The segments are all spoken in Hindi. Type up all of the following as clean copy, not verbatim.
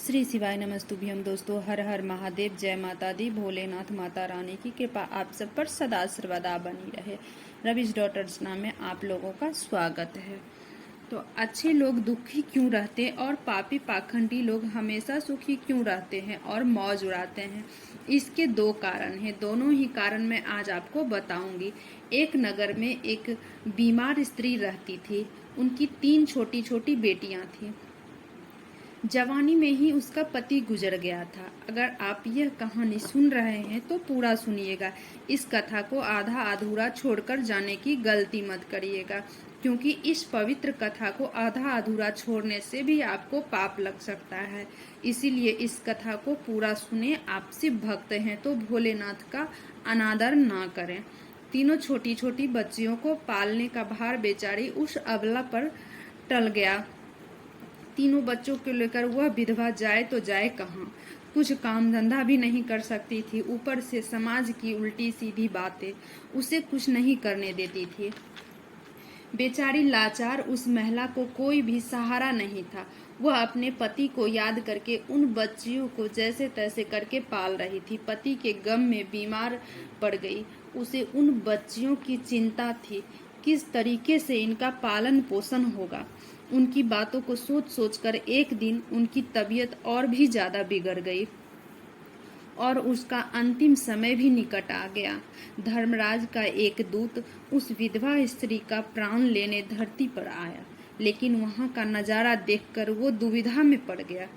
श्री शिवाय नमस्तुभ्यम दोस्तों। हर हर महादेव, जय माता दी, भोलेनाथ माता रानी की कृपा आप सब पर सदा सर्वदा बनी रहे। रविश डॉटर्स नाम में आप लोगों का स्वागत है। तो अच्छे लोग दुखी क्यों रहते और पापी पाखंडी लोग हमेशा सुखी क्यों रहते हैं और मौज उड़ाते हैं? इसके दो कारण हैं। दोनों ही कारण मैं आज आपको बताऊंगी। एक नगर में एक बीमार स्त्री रहती थी। उनकी 3 छोटी छोटी बेटियां थीं। जवानी में ही उसका पति गुजर गया था। अगर आप यह कहानी सुन रहे हैं तो पूरा सुनिएगा। इस कथा को आधा अधूरा छोड़कर जाने की गलती मत करिएगा, क्योंकि इस पवित्र कथा को आधा अधूरा छोड़ने से भी आपको पाप लग सकता है। इसीलिए इस कथा को पूरा सुने। आप शिव भक्त हैं तो भोलेनाथ का अनादर ना करें। तीनों छोटी छोटी बच्चियों को पालने का भार बेचारी उस अबला पर टल गया। तीनों बच्चों को लेकर वह विधवा जाए तो जाए कहाँ। कुछ काम धंधा भी नहीं कर सकती थी। ऊपर से समाज की उल्टी सीधी बातें उसे कुछ नहीं करने देती थी। बेचारी लाचार उस महिला को कोई भी सहारा नहीं था। वह अपने पति को याद करके उन बच्चियों को जैसे तैसे करके पाल रही थी। पति के गम में बीमार पड़ गई। उसे उन बच्चियों की चिंता थी, किस तरीके से इनका पालन पोषण होगा। उनकी बातों को सोच सोचकर एक दिन उनकी तबीयत और भी ज्यादा बिगड़ गई और उसका अंतिम समय भी निकट आ गया। धर्मराज का एक दूत उस विधवा स्त्री का प्राण लेने धरती पर आया, लेकिन वहां का नजारा देखकर वो दुविधा में पड़ गया।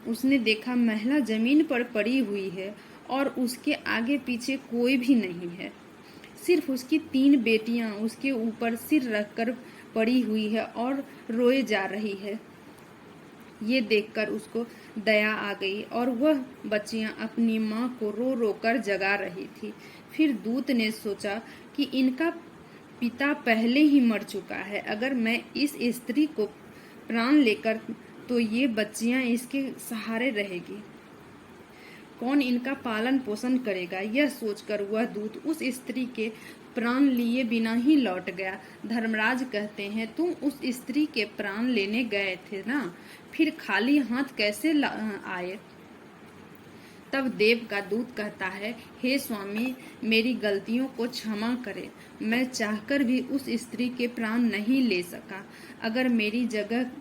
उसने देखा महिला जमीन पर पड़ी हुई है और उसके आगे पीछे कोई भी नहीं है। सिर्फ उसकी 3 बेटियां उसके ऊपर सिर रखकर पड़ी हुई है और रोए जा रही है। ये देखकर उसको दया आ गई और वह बच्चियां अपनी माँ को रो रो कर जगा रही थी। फिर दूत ने सोचा कि इनका पिता पहले ही मर चुका है। अगर मैं इस स्त्री को प्राण लेकर तो ये बच्चियां इसके सहारे रहेगी। कौन इनका पालन पोषण करेगा? यह सोचकर वह दूत उस स्त्री के प्राण लिए बिना ही लौट गया। धर्मराज कहते हैं, तुम उस स्त्री के प्राण लेने गए थे ना, फिर खाली हाथ कैसे आए? तब देव का दूत कहता है, हे स्वामी, मेरी गलतियों को क्षमा करें। मैं चाहकर भी उस स्त्री के प्राण नहीं ले सका। अगर मेरी जगह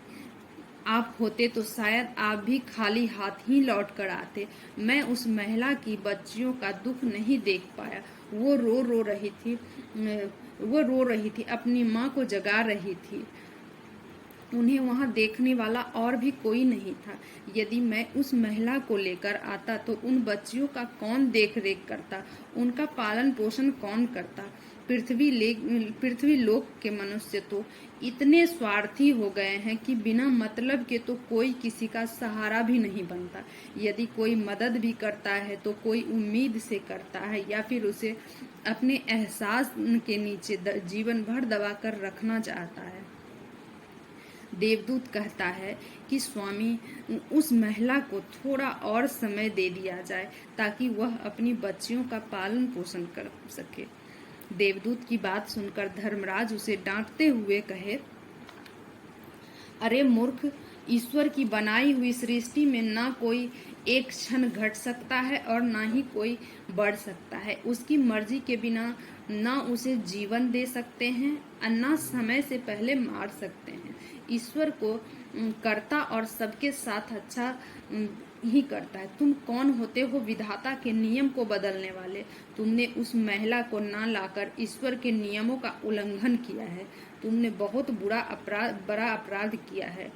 आप होते तो शायद आप भी खाली हाथ ही लौट कर आते। मैं उस महिला की बच्चियों का दुख नहीं देख पाया। वो रो रही थी, अपनी माँ को जगा रही थी। उन्हें वहां देखने वाला और भी कोई नहीं था। यदि मैं उस महिला को लेकर आता तो उन बच्चियों का कौन देख रेख करता? उनका पालन पोषण कौन करता? पृथ्वी लोक के मनुष्य तो इतने स्वार्थी हो गए हैं कि बिना मतलब के तो कोई किसी का सहारा भी नहीं बनता। यदि कोई मदद भी करता है तो कोई उम्मीद से करता है या फिर उसे अपने एहसास के नीचे जीवन भर दबा कर रखना चाहता है। देवदूत कहता है कि स्वामी, उस महिला को थोड़ा और समय दे दिया जाए ताकि वह अपनी बच्चियों का पालन पोषण कर सके। देवदूत की बात सुनकर धर्मराज उसे डांटते हुए कहे, अरे मूर्ख, ईश्वर की बनाई हुई सृष्टि में ना कोई एक क्षण घट सकता है और ना ही कोई बढ़ सकता है। उसकी मर्जी के बिना ना उसे जीवन दे सकते हैं और ना समय से पहले मार सकते हैं। ईश्वर को करता और सबके साथ अच्छा ही करता है। तुम कौन होते हो विधाता के नियम को बदलने वाले? तुमने उस महिला को ना लाकर ईश्वर के नियमों का उल्लंघन किया है। तुमने बहुत बड़ा अपराध किया है,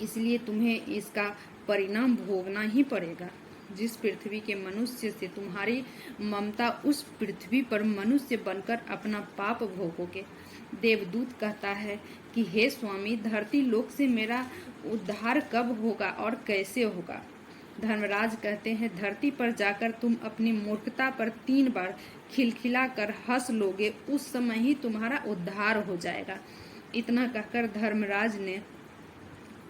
इसलिए तुम्हें इसका परिणाम भोगना ही पड़ेगा। जिस पृथ्वी के मनुष्य से तुम्हारी ममता, उस पृथ्वी पर मनुष्य बनकर अपना पाप भोगोगे। देवदूत कहता है कि हे स्वामी, धरती लोक से मेरा उद्धार कब होगा और कैसे होगा? धर्मराज कहते हैं, धरती पर जाकर तुम अपनी मूर्खता पर 3 बार खिलखिला कर हंस लोगे, उस समय ही तुम्हारा उद्धार हो जाएगा। इतना कहकर धर्मराज ने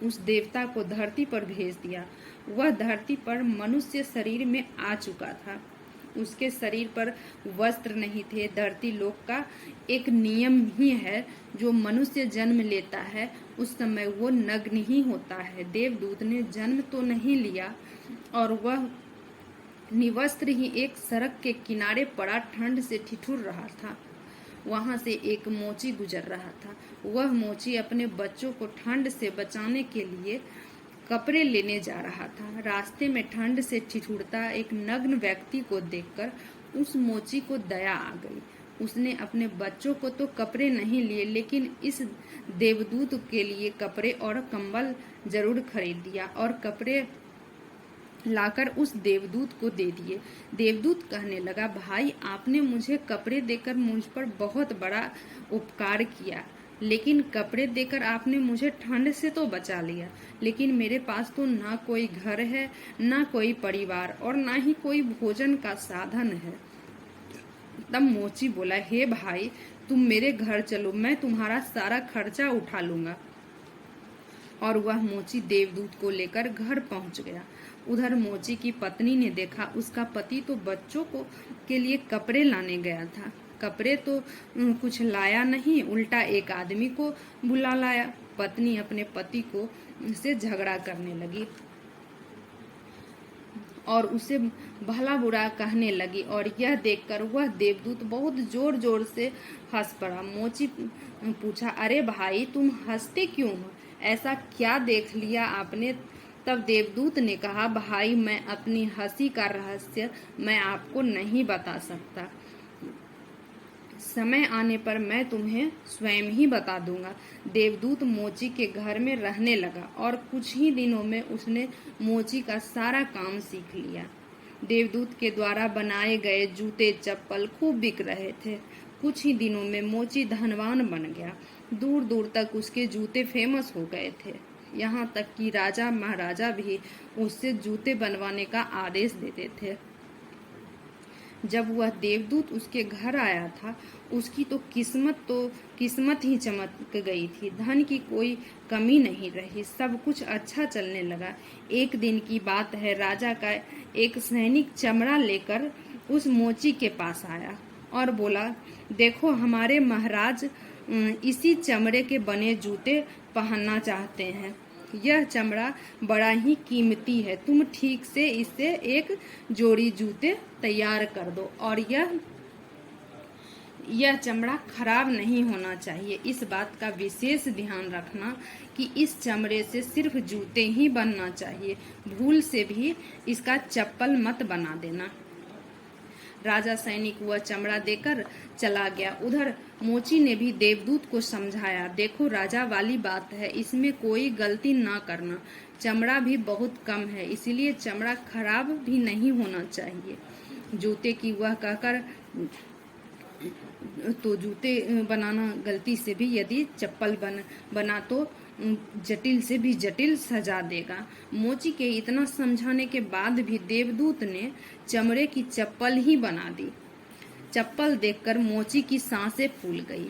उस देवता को धरती पर भेज दिया। वह धरती पर मनुष्य शरीर में आ चुका था। उसके शरीर पर वस्त्र नहीं थे। धरती लोक का एक नियम ही है, जो मनुष्य जन्म लेता है उस समय वो नग्न ही होता है। देवदूत ने जन्म तो नहीं लिया और वह निवस्त्र ही एक सड़क के किनारे पड़ा ठंड से ठिठुर रहा था। वहां से एक मोची गुजर रहा था। वह मोची अपने बच्चों को ठंड से बचाने के लिए कपड़े लेने जा रहा था। रास्ते में ठंड से ठिठुरता एक नग्न व्यक्ति को देखकर उस मोची को दया आ गई। उसने अपने बच्चों को तो कपड़े नहीं लिए, लेकिन इस देवदूत के लिए कपड़े और कंबल जरूर खरीद दिया और कपड़े लाकर उस देवदूत को दे दिए। देवदूत कहने लगा, भाई आपने मुझे कपड़े देकर मुझ पर बहुत बड़ा उपकार किया, लेकिन कपड़े देकर आपने मुझे ठंड से तो बचा लिया, लेकिन मेरे पास तो ना कोई घर है, ना कोई परिवार और ना ही कोई भोजन का साधन है। तब मोची बोला, हे भाई तुम मेरे घर चलो, मैं तुम्हारा सारा खर्चा उठा लूंगा। और वह मोची देवदूत को लेकर घर पहुंच गया। उधर मोची की पत्नी ने देखा, उसका पति तो बच्चों को के लिए कपड़े लाने गया था। कपड़े तो कुछ लाया नहीं, उल्टा एक आदमी को बुला लाया। पत्नी अपने पति को से झगड़ा करने लगी और उसे भला बुरा कहने लगी, और यह देखकर वह देवदूत बहुत जोर जोर से हंस पड़ा। मोची पूछा, अरे भाई तुम हंसते क्यों हो, ऐसा क्या देख लिया आपने? तब देवदूत ने कहा, भाई मैं अपनी हंसी का रहस्य मैं आपको नहीं बता सकता, समय आने पर मैं तुम्हें स्वयं ही बता दूंगा। देवदूत मोची के घर में रहने लगा और कुछ ही दिनों में उसने मोची का सारा काम सीख लिया। देवदूत के द्वारा बनाए गए जूते चप्पल खूब बिक रहे थे। कुछ ही दिनों में मोची धनवान बन गया। दूर दूर तक उसके जूते फेमस हो गए थे। यहाँ तक कि राजा महाराजा भी उससे जूते बनवाने का आदेश देते थे। जब वह देवदूत उसके घर आया था, उसकी तो किस्मत ही चमक गई थी। धन की कोई कमी नहीं रही, सब कुछ अच्छा चलने लगा। एक दिन की बात है, राजा का एक सैनिक चमड़ा लेकर उस मोची के पास आया और बोला, देखो हमारे महाराज इसी चमड़े के बने जूते पहनना चाहते हैं। यह चमड़ा बड़ा ही कीमती है, तुम ठीक से इससे एक जोड़ी जूते तैयार कर दो, और यह चमड़ा खराब नहीं होना चाहिए। इस बात का विशेष ध्यान रखना कि इस चमड़े से सिर्फ जूते ही बनना चाहिए, भूल से भी इसका चप्पल मत बना देना। राजा सैनिक वह चमड़ा देकर चला गया। उधर मोची ने भी देवदूत को समझाया, देखो राजा वाली बात है, इसमें कोई गलती ना करना, चमड़ा भी बहुत कम है, इसलिए चमड़ा खराब भी नहीं होना चाहिए। जूते की वह कहकर तो जूते बनाना गलती से भी यदि चप्पल बना तो जटिल से भी जटिल सजा देगा। मोची के इतना समझाने के बाद भी देवदूत ने चमड़े की चप्पल ही बना दी। चप्पल देखकर मोची की सांसें फूल गई।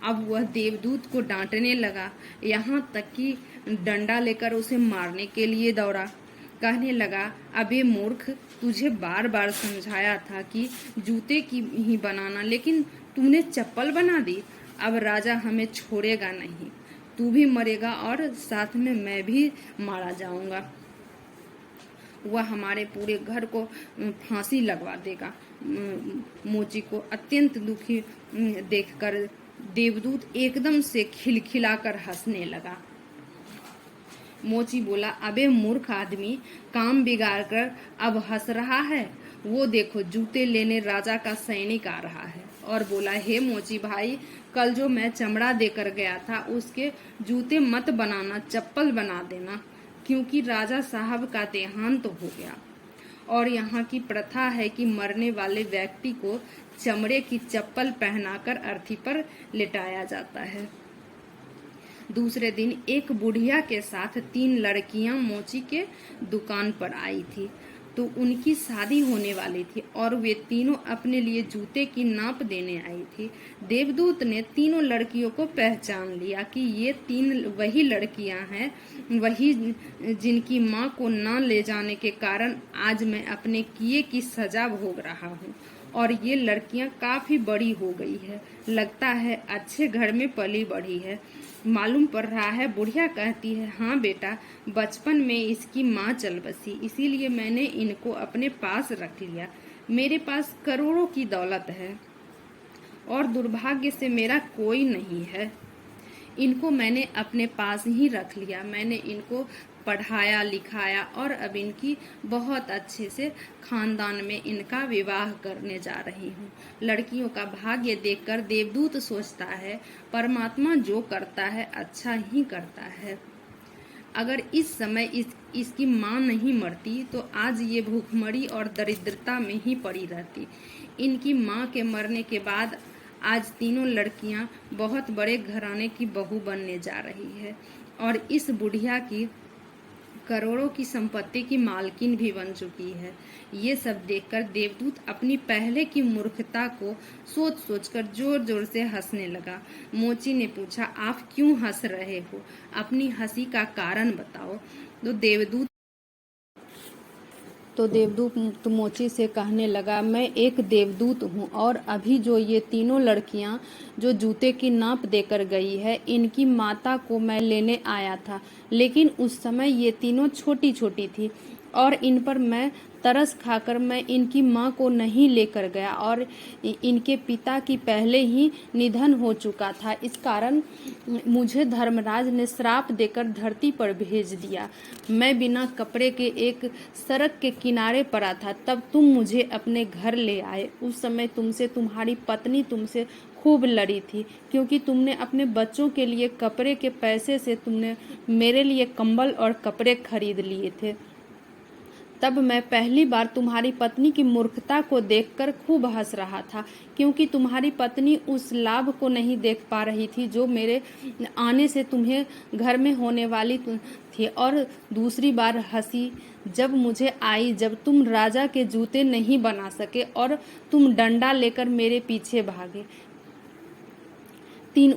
अब वह देवदूत को डांटने लगा, यहाँ तक कि डंडा लेकर उसे मारने के लिए दौड़ा। कहने लगा, अबे मूर्ख, तुझे बार बार समझाया था कि जूते की ही बनाना, लेकिन तूने चप्पल बना दी। अब राजा हमें छोड़ेगा नहीं, तू भी मरेगा और साथ में मैं भी मारा जाऊंगा। वह हमारे पूरे घर को फांसी लगवा देगा। मोची को अत्यंत दुखी देखकर देवदूत एकदम से खिलखिलाकर हंसने लगा। मोची बोला, अबे मूर्ख आदमी, काम बिगाड़ कर अब हंस रहा है? वो देखो जूते लेने राजा का सैनिक आ रहा है। और बोला, हे मोची भाई, कल जो मैं चमड़ा देकर गया था उसके जूते मत बनाना, चप्पल बना देना, क्योंकि राजा साहब का देहांत हो गया और यहाँ की प्रथा है कि मरने वाले व्यक्ति को चमड़े की चप्पल पहनाकर अर्थी पर लिटाया जाता है। दूसरे दिन एक बुढ़िया के साथ 3 लड़कियां मोची के दुकान पर आई थी। तो उनकी शादी होने वाली थी और वे तीनों अपने लिए जूते की नाप देने आई थी। देवदूत ने तीनों लड़कियों को पहचान लिया कि ये तीन वही लड़कियां हैं, वही जिनकी माँ को न ले जाने के कारण आज मैं अपने किए की सजा भोग रहा हूँ। और ये लड़कियां काफी बड़ी हो गई है, लगता है अच्छे घर में पली बढ़ी है। मालूम पड़ रहा है। बुढ़िया कहती है, हाँ बेटा, बचपन में इसकी माँ चल बसी, इसीलिए मैंने इनको अपने पास रख लिया। मेरे पास करोड़ों की दौलत है और दुर्भाग्य से मेरा कोई नहीं है। इनको मैंने अपने पास ही रख लिया। मैंने इनको पढ़ाया लिखाया और अब इनकी बहुत अच्छे से खानदान में इनका विवाह करने जा रही हूँ। लड़कियों का भाग्य देखकर देवदूत सोचता है, परमात्मा जो करता है अच्छा ही करता है। अगर इस समय इसकी माँ नहीं मरती तो आज ये भूखमरी और दरिद्रता में ही पड़ी रहती। इनकी माँ के मरने के बाद आज तीनों लड़कियां बहुत बड़े घराने की बहू बनने जा रही है और इस बुढ़िया की करोड़ों की संपत्ति की मालकिन भी बन चुकी है। ये सब देखकर देवदूत अपनी पहले की मूर्खता को सोच सोचकर जोर जोर से हंसने लगा। मोची ने पूछा, आप क्यों हंस रहे हो? अपनी हंसी का कारण बताओ। तो देवदूत मोची से कहने लगा, मैं एक देवदूत हूँ और अभी जो ये तीनों लड़कियाँ जो जूते की नाप देकर गई है, इनकी माता को मैं लेने आया था, लेकिन उस समय ये तीनों छोटी छोटी थी और इन पर मैं तरस खाकर मैं इनकी माँ को नहीं लेकर गया और इनके पिता की पहले ही निधन हो चुका था। इस कारण मुझे धर्मराज ने श्राप देकर धरती पर भेज दिया। मैं बिना कपड़े के एक सड़क के किनारे पड़ा था, तब तुम मुझे अपने घर ले आए। उस समय तुमसे तुम्हारी पत्नी तुमसे खूब लड़ी थी, क्योंकि तुमने अपने बच्चों के लिए कपड़े के पैसे से तुमने मेरे लिए कंबल और कपड़े खरीद लिए थे। तब मैं पहली बार तुम्हारी पत्नी की मूर्खता को देखकर खूब हंस रहा था, क्योंकि तुम्हारी पत्नी उस लाभ को नहीं देख पा रही थी जो मेरे आने से तुम्हें घर में होने वाली थी। और दूसरी बार हंसी जब मुझे आई, जब तुम राजा के जूते नहीं बना सके और तुम डंडा लेकर मेरे पीछे भागे।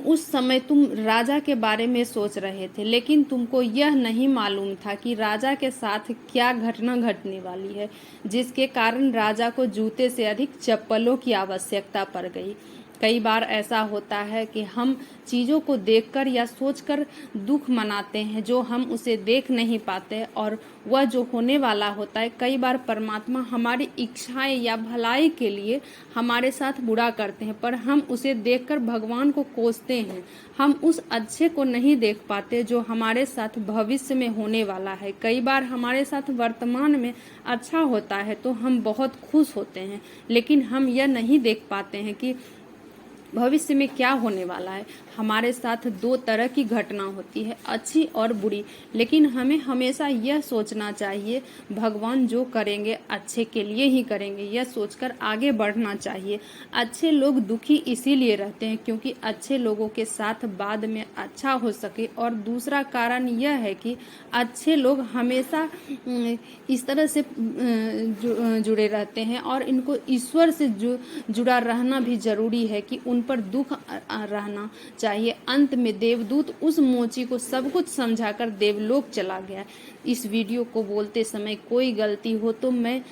उस समय तुम राजा के बारे में सोच रहे थे, लेकिन तुमको यह नहीं मालूम था कि राजा के साथ क्या घटना घटने वाली है, जिसके कारण राजा को जूते से अधिक चप्पलों की आवश्यकता पड़ गई। कई बार ऐसा होता है कि हम चीज़ों को देखकर या सोचकर दुख मनाते हैं जो हम उसे देख नहीं पाते, और वह जो होने वाला होता है, कई बार परमात्मा हमारी इच्छाएं या भलाई के लिए हमारे साथ बुरा करते हैं, पर हम उसे देखकर भगवान को कोसते हैं। हम उस अच्छे को नहीं देख पाते जो हमारे साथ भविष्य में होने वाला है। कई बार हमारे साथ वर्तमान में अच्छा होता है तो हम बहुत खुश होते हैं, लेकिन हम यह नहीं देख पाते हैं कि भविष्य में क्या होने वाला है। हमारे साथ दो तरह की घटना होती है, अच्छी और बुरी, लेकिन हमें हमेशा यह सोचना चाहिए भगवान जो करेंगे अच्छे के लिए ही करेंगे, यह सोचकर आगे बढ़ना चाहिए। अच्छे लोग दुखी इसीलिए रहते हैं क्योंकि अच्छे लोगों के साथ बाद में अच्छा हो सके, और दूसरा कारण यह है कि अच्छे लोग हमेशा इस तरह से जुड़े रहते हैं और इनको ईश्वर से जुड़ा रहना भी जरूरी है कि उन पर दुख रहना चाहिए। अंत में देवदूत उस मोची को सब कुछ समझाकर देवलोक चला गया। इस वीडियो को बोलते समय कोई गलती हो तो मैं